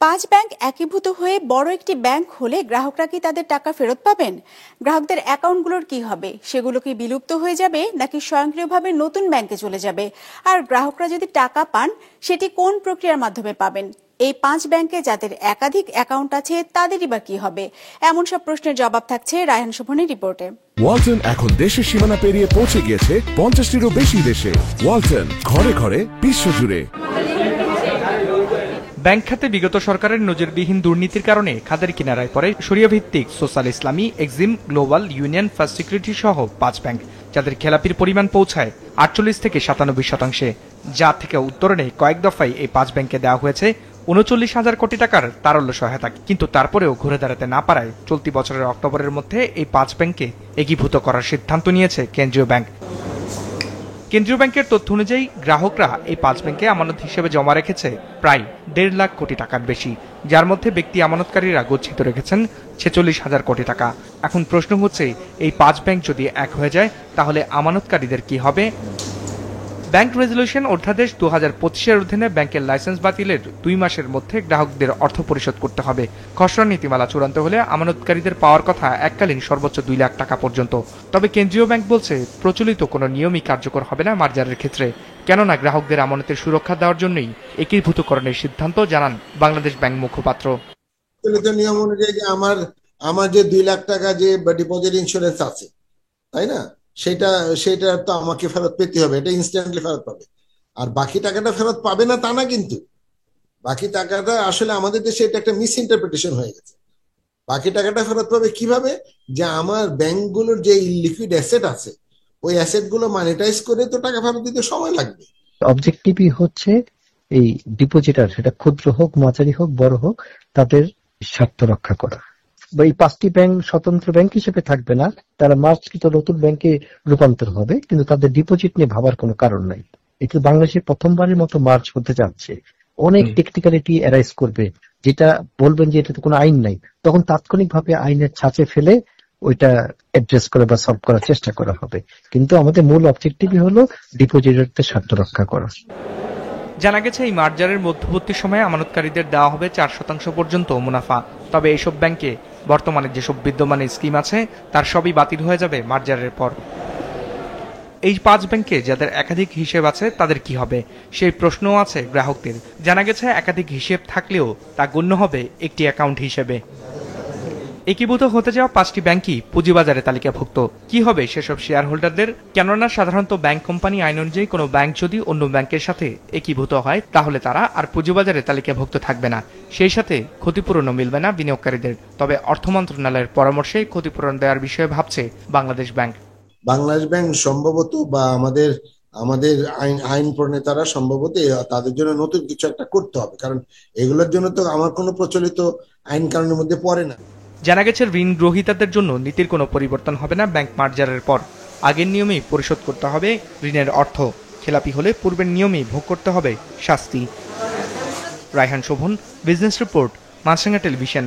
পাঁচ ব্যাংক একীভূত হয়ে বড় একটি ব্যাংক হলে গ্রাহকরা কি তাদের টাকা ফেরত পাবেন? গ্রাহকদের অ্যাকাউন্টগুলোর কি হবে? সেগুলো কি বিলুপ্ত হয়ে যাবে নাকি স্বয়ংক্রিয়ভাবে নতুন ব্যাংকে চলে যাবে? আর গ্রাহকরা যদি টাকা পান সেটি কোন প্রক্রিয়ার মাধ্যমে পাবেন? এই পাঁচ ব্যাংকে যাদের একাধিক অ্যাকাউন্ট আছে তাদেরই বা কি হবে? এমন সব প্রশ্নের জবাব থাকছে রায়হান শোভনের রিপোর্টে। ওয়ালটন এখন দেশের সীমানা পেরিয়ে পৌঁছে গিয়েছে 50টিরও বেশি দেশে। ওয়ালটন, ঘরে ঘরে বিশ্বজুড়ে। ব্যাংক খাতে বিগত সরকারের নজিরবিহীন দুর্নীতির কারণে খাদের কিনারায় পড়ে শরিয়া ভিত্তিক সোশ্যাল ইসলামী, Exim, global, union, first security সহ পাঁচ ব্যাংক, যাদের খেলাপির পরিমাণ পৌঁছায় 48 থেকে 97%, যা থেকে উত্তরণে কয়েক দফায় এই পাঁচ ব্যাংকে দেওয়া হয়েছে 39,000 কোটি টাকার তারল্য সহায়তা। কিন্তু তারপরেও ঘুরে দাঁড়াতে না পারায় চলতি বছরের অক্টোবরের মধ্যে এই পাঁচ ব্যাংকে একীভূত করার সিদ্ধান্ত নিয়েছে কেন্দ্রীয় ব্যাংক। কেন্দ্রীয় ব্যাংকের তথ্য অনুযায়ী গ্রাহকরা এই পাঁচ ব্যাংকে আমানত হিসেবে জমা রেখেছে প্রায় 1.5 লাখ কোটি টাকার বেশি, যার মধ্যে ব্যক্তি আমানতকারীরা গচ্ছিত রেখেছেন 46,000 কোটি টাকা। এখন প্রশ্ন হচ্ছে, এই পাঁচ ব্যাংক যদি এক হয়ে যায় তাহলে আমানতকারীদের কি হবে? ব্যাংক রেজুলেশন অধ্যাদেশ 2025-এর অধীনে ব্যাংকের লাইসেন্স বাতিলের 2 মাসের মধ্যে গ্রাহকদের অর্থ পরিশোধ করতে হবে। খসড়া নীতিমালা চূড়ান্ত হলে আমানতকারীদের পাওয়ার কথা এককালীন সর্বোচ্চ 2 লাখ টাকা পর্যন্ত। তবে কেন্দ্রীয় ব্যাংক বলছে প্রচলিত কোনো নিয়মই কার্যকর হবে না মার্জারের ক্ষেত্রে, কেননা গ্রাহকদের আমানতের সুরক্ষা দেওয়ার জন্যই একীভূতকরণের সিদ্ধান্ত, জানান বাংলাদেশ ব্যাংক মুখপাত্র। প্রচলিত নিয়ম অনুযায়ী যে আমার যে 2 লাখ টাকা যে ডিপোজিট ইন্স্যুরেন্স আছে, তাই না, সেটা তো আমাকে ফেরত পেতে হবে, এটা ইনস্ট্যান্টলি ফেরত পাবে। আর বাকি টাকাটা ফেরত পাবে না তা না, কিন্তু বাকি টাকাটা আসলে আমাদের দেশে এটা একটা মিস ইন্টারপ্রিটেশন হয়ে গেছে। বাকি টাকাটা ফেরত পাবে কিভাবে? যে আমার ব্যাংকগুলোর যে লিকুইড অ্যাসেট আছে, ওই অ্যাসেট গুলো মনিটাইজ করে তো টাকা ফেরত দিতে সময় লাগবে। অবজেক্টিভই হচ্ছে এই ডিপোজিটার, সেটা ক্ষুদ্র হোক, মাঝারি হোক, বড় হোক, তাদের স্বার্থ রক্ষা করা। এই পাঁচটি ব্যাংক স্বতন্ত্র ব্যাংক হিসেবে থাকবে না, তারা মার্জকৃত নতুন ব্যাংকে রূপান্তর হবে, কিন্তু তাদের ডিপোজিট নিয়ে ভাবার কোনো কারণ নাই। এটি বাংলাদেশে প্রথমবারের মতো মার্জ হতে যাচ্ছে। অনেক টেকনিক্যালিটি অ্যারাইজ করবে, যেটা বলবেন যে এটাতে কোনো আইন নাই, তখন তাৎক্ষণিকভাবে আইনের ছাঁচে ফেলে ওইটা অ্যাড্রেস করে বা সলভ করার চেষ্টা করা হবে। কিন্তু আমাদের মূল অবজেক্টিভই হলো ডিপোজিটরদের স্বার্থ রক্ষা করা। জানা গেছে এই মার্জারের মধ্যবর্তী সময়ে আমানতকারীদের দেওয়া হবে 4% পর্যন্ত মুনাফা। তবে এইসব ব্যাংকে বর্তমানে যেসব বিদ্যমান স্কিম আছে তার সবই বাতিল হয়ে যাবে মার্জারের পর। এই পাঁচ ব্যাংকে যাদের একাধিক হিসেব আছে তাদের কি হবে, সেই প্রশ্নও আছে গ্রাহকদের। জানা গেছে একাধিক হিসেব থাকলেও তা গণ্য হবে একটি অ্যাকাউন্ট হিসেবে। একীভূত হতে যাওয়া পাঁচটি ব্যাংকই পুঁজিবাজারে তালিকাভুক্ত। কি হবে সেসব শেয়ার হোল্ডারদের? কেননা সাধারণত ব্যাংক কোম্পানি আইন অনুযায়ী কোনো ব্যাংক যদি অন্য ব্যাংকের সাথে একীভূত হয় তাহলে তারা আর পুঁজিবাজারে তালিকাভুক্ত থাকবে না, সেই সাথে ক্ষতিপূরণও মিলবে না বিনিয়োগকারীদের। তবে অর্থ মন্ত্রণালয়ের পরামর্শে ক্ষতিপূরণ দেওয়ার বিষয়ে ভাবছে বাংলাদেশ ব্যাংক। বাংলাদেশ ব্যাংক সম্ভবত বা আমাদের আইন প্রণেতারা সম্ভবত তাদের জন্য নতুন কিছু একটা করতে হবে, কারণ এগুলোর জন্য তো আমার কোনো প্রচলিত আইন কানুনের মধ্যে পড়ে না। জানা গেছে ঋণ গ্রহীতাদের জন্য নীতির কোনো পরিবর্তন হবে না ব্যাংক মার্জারের পর। আগের নিয়মেই পরিশোধ করতে হবে ঋণের অর্থ, খেলাপি হলে পূর্বের নিয়মেই ভোগ করতে হবে শাস্তি। রায়হান শোভন, বিজনেস রিপোর্ট, মাছরাঙা টেলিভিশন।